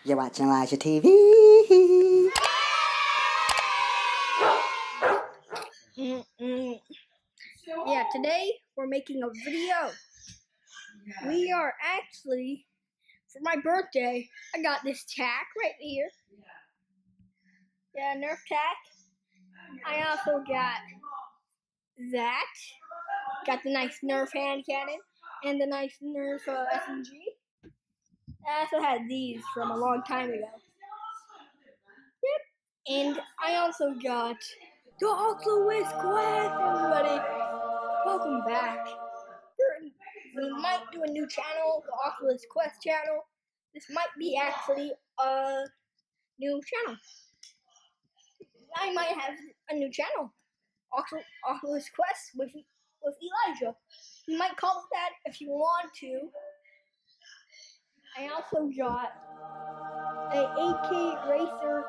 You're watching Elijah TV. Yeah, today we're making a video. We are actually, for my birthday, I got this tack right here. Yeah, Nerf tack. I also got that. Got the nice Nerf hand cannon and the nice Nerf SMG. I also had these from a long time ago. Yep. And I also got the Oculus Quest, everybody. Welcome back. We might do a new channel, the Oculus Quest channel. This might be actually a new channel. I might have a new channel, Oculus Quest with Elijah. You might call it that if you want to. I also got a AK Racer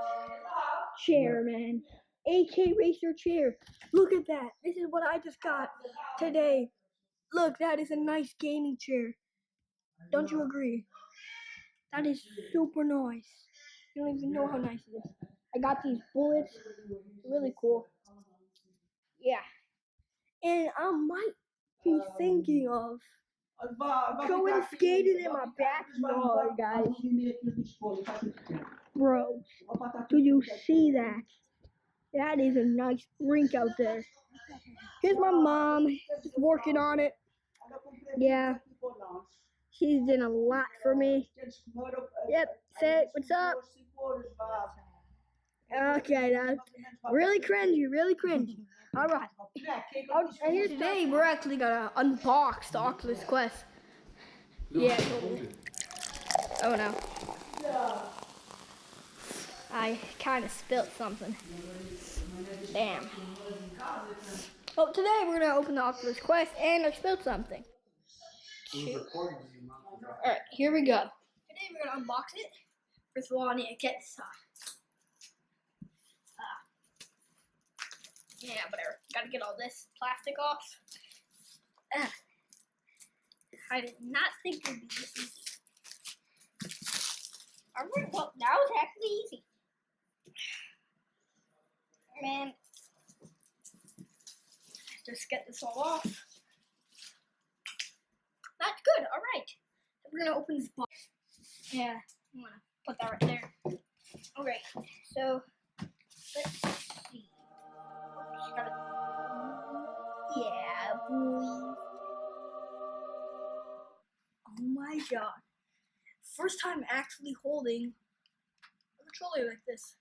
chair, man. AK Racer chair. Look at that. This is what I just got today. Look, that is a nice gaming chair. Don't you agree? That is super nice. You don't even know how nice it is. I got these bullets. Really cool. Yeah. And I might be thinking of going skating in my backyard, guys. Bro, do you see that? That is a nice rink out there. Here's my mom working on it. Yeah. She's done a lot for me. Yep, say what's up? Okay, that's really cringy, really cringy. Alright. And here today, we're actually gonna unbox the Oculus Quest. Yeah, totally. Oh no. I kind of spilt something. Damn. Well, today we're gonna open the Oculus Quest and I spilled something. Alright, here we go. Today we're gonna unbox it. First of all, I need to get this yeah, whatever. Gotta get all this plastic off. I did not think it would be this easy. Alright, well, that was actually easy. Man, just get this all off. That's good, alright. We're gonna open this box. Yeah, I'm gonna put that right there. Alright, so let's see. Just gotta, yeah, boy. Oh my god. First time actually holding a controller like this.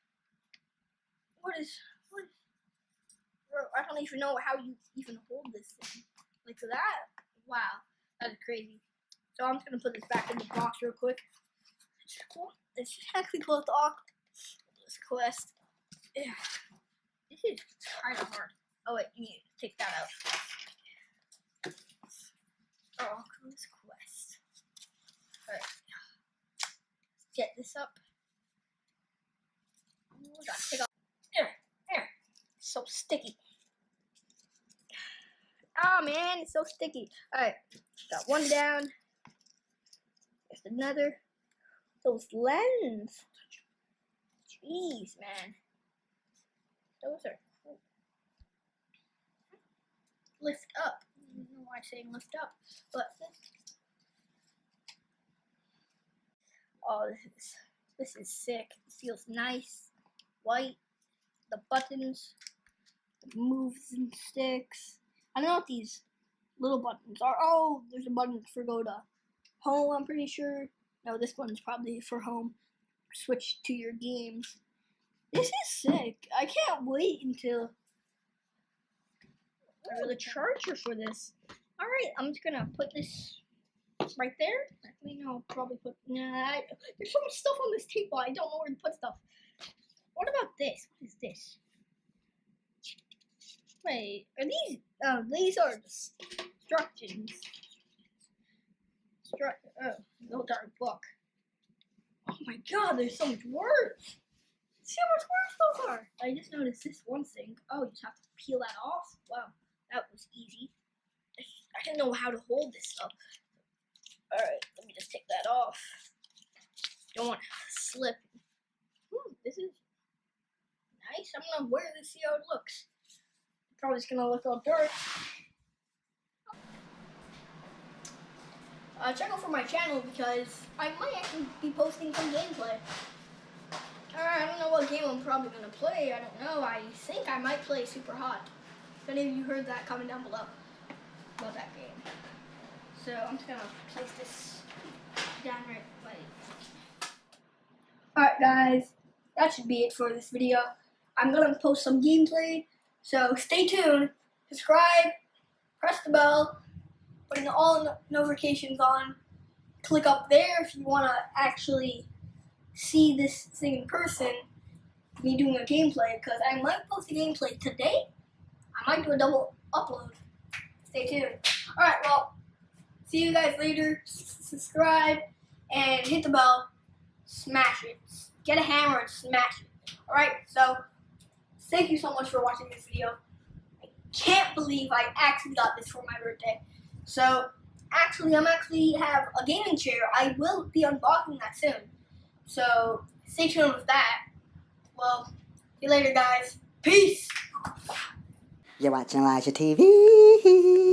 What? Bro, I don't even know how you even hold this thing. Like that? Wow, that is crazy. So I'm just gonna put this back in the box real quick. It's cool. It's actually cool with the Oculus Quest. Yeah. This is kind of hard. Oh wait, you need to take that out. Oculus Quest. Alright. Get this up. Ooh, gotta take off. There. So sticky. Oh man, it's so sticky. Alright, got one down. There's another. Those lenses. Jeez, man. Those are cool. Lift up. I don't know why I'm saying lift up, but oh, this is sick. It feels nice, white. The buttons, the moves and sticks. I don't know what these little buttons are. Oh, there's a button for go to home. I'm pretty sure. No, this one's probably for home. Switch to your games. This is sick. I can't wait until I get a charger for this. Alright, I'm just gonna put this right there. Actually, no, I'll probably put. Nah, there's so much stuff on this table. I don't know where to put stuff. What about this? What is this? Wait, are these? These are instructions. Oh, no dark book. Oh my god, there's so much words. See how much words those are. I just noticed this one thing. Oh, you just have to peel that off. Wow, that was easy. I didn't know how to hold this stuff. Alright, let me just take that off. Don't want to slip. This is nice. I'm gonna wear this, see how it looks. Probably just gonna look all dirt. Check out for my channel because I might actually be posting some gameplay. I don't know what game I'm probably gonna play. I don't know. I think I might play Super Hot. If any of you heard that, comment down below about that game. So I'm just gonna place this down right like. Alright guys, that should be it for this video. I'm gonna post some gameplay, so stay tuned, subscribe, press the bell, put all notifications on, click up there if you wanna actually see this thing in person, me doing a gameplay, because I might post a gameplay today. I might do a double upload. Stay tuned. Alright, well, see you guys later. Subscribe and hit the bell. Smash it. Get a hammer and smash it. Alright, so thank you so much for watching this video. I can't believe I actually got this for my birthday. So, actually, I'm actually have a gaming chair. I will be unboxing that soon. So, stay tuned with that. Well, see you later, guys. Peace! You're watching Elijah TV.